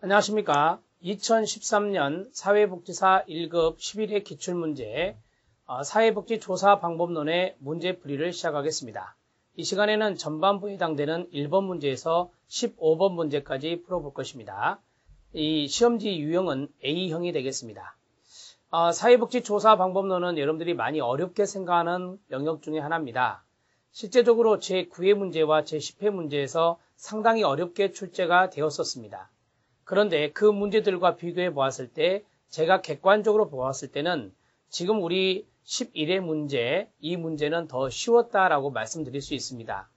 안녕하십니까. 2013년 사회복지사 1급 11회 기출문제 사회복지조사 방법론의 문제풀이를 시작하겠습니다. 이 시간에는 전반부에 해당되는 1번 문제에서 15번 문제까지 풀어볼 것입니다. 이 시험지 유형은 A형이 되겠습니다. 사회복지조사 방법론은 여러분들이 많이 어렵게 생각하는 영역 중에 하나입니다. 실제적으로 제9회 문제와 제10회 문제에서 상당히 어렵게 출제가 되었었습니다. 그런데 그 문제들과 비교해 보았을 때 제가 객관적으로 보았을 때는 지금 우리 11회 문제, 이 문제는 더 쉬웠다라고 말씀드릴 수 있습니다.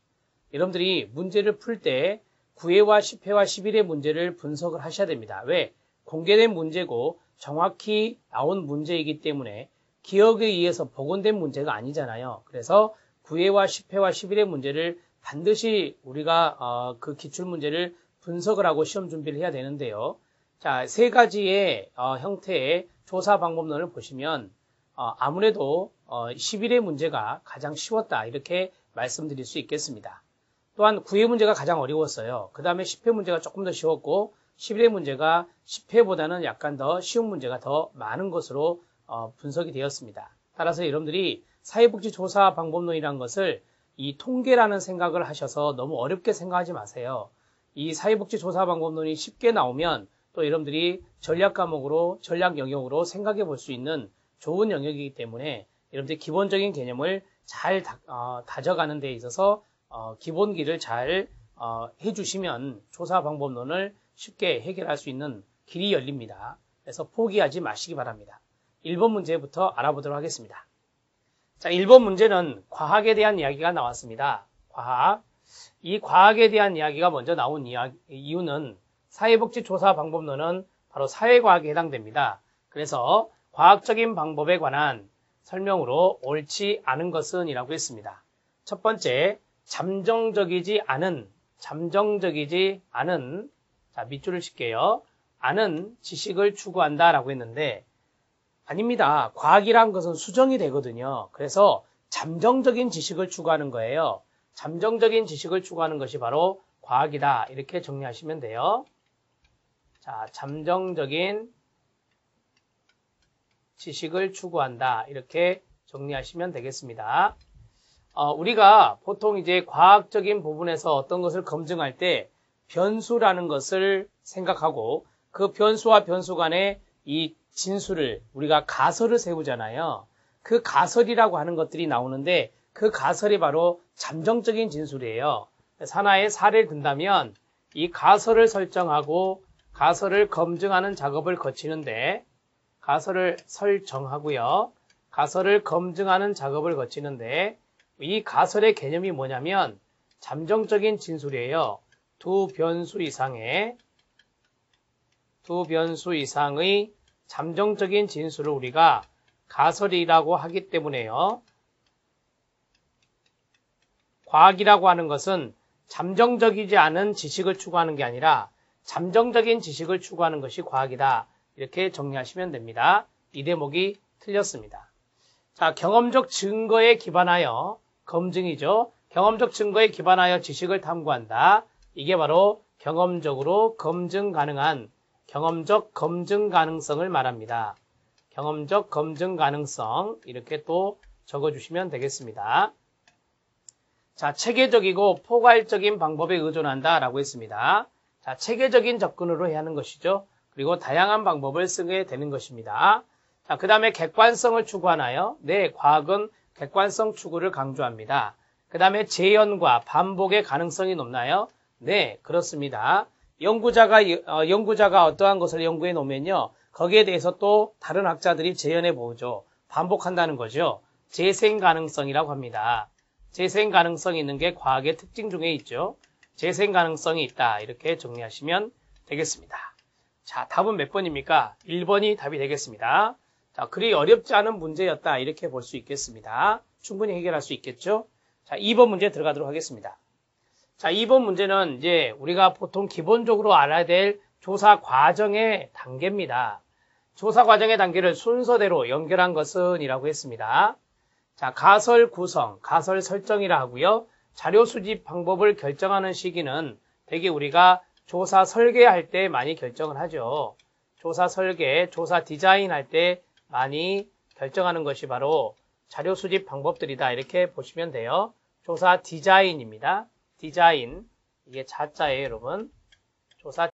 여러분들이 문제를 풀 때 9회와 10회와 11회 문제를 분석을 하셔야 됩니다. 왜? 공개된 문제고 정확히 나온 문제이기 때문에 기억에 의해서 복원된 문제가 아니잖아요. 그래서 9회와 10회와 11회 문제를 반드시 우리가 그 기출문제를 분석을 하고 시험 준비를 해야 되는데요. 자, 세 가지의 형태의 조사 방법론을 보시면 아무래도 11회 문제가 가장 쉬웠다 이렇게 말씀드릴 수 있겠습니다. 또한 9회 문제가 가장 어려웠어요. 그 다음에 10회 문제가 조금 더 쉬웠고 11회 문제가 10회보다는 약간 더 쉬운 문제가 더 많은 것으로 분석이 되었습니다. 따라서 여러분들이 사회복지조사 방법론이라는 것을 이 통계라는 생각을 하셔서 너무 어렵게 생각하지 마세요. 이 사회복지조사 방법론이 쉽게 나오면 또 여러분들이 전략 과목으로, 전략 영역으로 생각해 볼 수 있는 좋은 영역이기 때문에 여러분들이 기본적인 개념을 잘 다져가는 데 있어서 기본기를 잘 해주시면 조사 방법론을 쉽게 해결할 수 있는 길이 열립니다. 그래서 포기하지 마시기 바랍니다. 1번 문제부터 알아보도록 하겠습니다. 자, 1번 문제는 과학에 대한 이야기가 나왔습니다. 과학. 이 과학에 대한 이야기가 먼저 나온 이유는 사회복지조사 방법론은 바로 사회과학에 해당됩니다. 그래서 과학적인 방법에 관한 설명으로 옳지 않은 것은 이라고 했습니다. 첫 번째, 잠정적이지 않은, 자, 밑줄을 칠게요. 않은 지식을 추구한다 라고 했는데 아닙니다. 과학이란 것은 수정이 되거든요. 그래서 잠정적인 지식을 추구하는 거예요. 잠정적인 지식을 추구하는 것이 바로 과학이다. 이렇게 정리하시면 돼요. 자, 잠정적인 지식을 추구한다. 이렇게 정리하시면 되겠습니다. 우리가 보통 이제 과학적인 부분에서 어떤 것을 검증할 때 변수라는 것을 생각하고 그 변수와 변수 간의 이 진수를 우리가 가설을 세우잖아요. 그 가설이라고 하는 것들이 나오는데 그 가설이 바로 잠정적인 진술이에요. 하나의 사례를 든다면 이 가설을 설정하고 가설을 검증하는 작업을 거치는데 가설을 설정하고요. 가설을 검증하는 작업을 거치는데 이 가설의 개념이 뭐냐면 잠정적인 진술이에요. 두 변수 이상의 잠정적인 진술을 우리가 가설이라고 하기 때문에요. 과학이라고 하는 것은 잠정적이지 않은 지식을 추구하는 게 아니라 잠정적인 지식을 추구하는 것이 과학이다. 이렇게 정리하시면 됩니다. 이 대목이 틀렸습니다. 자, 경험적 증거에 기반하여 검증이죠. 경험적 증거에 기반하여 지식을 탐구한다. 이게 바로 경험적으로 검증 가능한 경험적 검증 가능성을 말합니다. 경험적 검증 가능성 이렇게 또 적어주시면 되겠습니다. 자, 체계적이고 포괄적인 방법에 의존한다 라고 했습니다. 자, 체계적인 접근으로 해야 하는 것이죠. 그리고 다양한 방법을 쓰게 되는 것입니다. 자, 그 다음에 객관성을 추구하나요? 네, 과학은 객관성 추구를 강조합니다. 그 다음에 재현과 반복의 가능성이 높나요? 네, 그렇습니다. 연구자가 어떠한 것을 연구해 놓으면요. 거기에 대해서 또 다른 학자들이 재현해 보죠. 반복한다는 거죠. 재생 가능성이라고 합니다. 재생 가능성이 있는 게 과학의 특징 중에 있죠. 재생 가능성이 있다. 이렇게 정리하시면 되겠습니다. 자, 답은 몇 번입니까? 1번이 답이 되겠습니다. 자, 그리 어렵지 않은 문제였다. 이렇게 볼 수 있겠습니다. 충분히 해결할 수 있겠죠? 자, 2번 문제 들어가도록 하겠습니다. 자, 2번 문제는 이제 우리가 보통 기본적으로 알아야 될 조사 과정의 단계입니다. 조사 과정의 단계를 순서대로 연결한 것은 이라고 했습니다. 자, 가설 구성, 가설 설정이라 하고요. 자료 수집 방법을 결정하는 시기는 대개 우리가 조사 설계할 때 많이 결정을 하죠. 조사 설계, 조사 디자인 할 때 많이 결정하는 것이 바로 자료 수집 방법들이다. 이렇게 보시면 돼요. 조사 디자인입니다. 디자인. 이게 자자예요, 여러분. 조사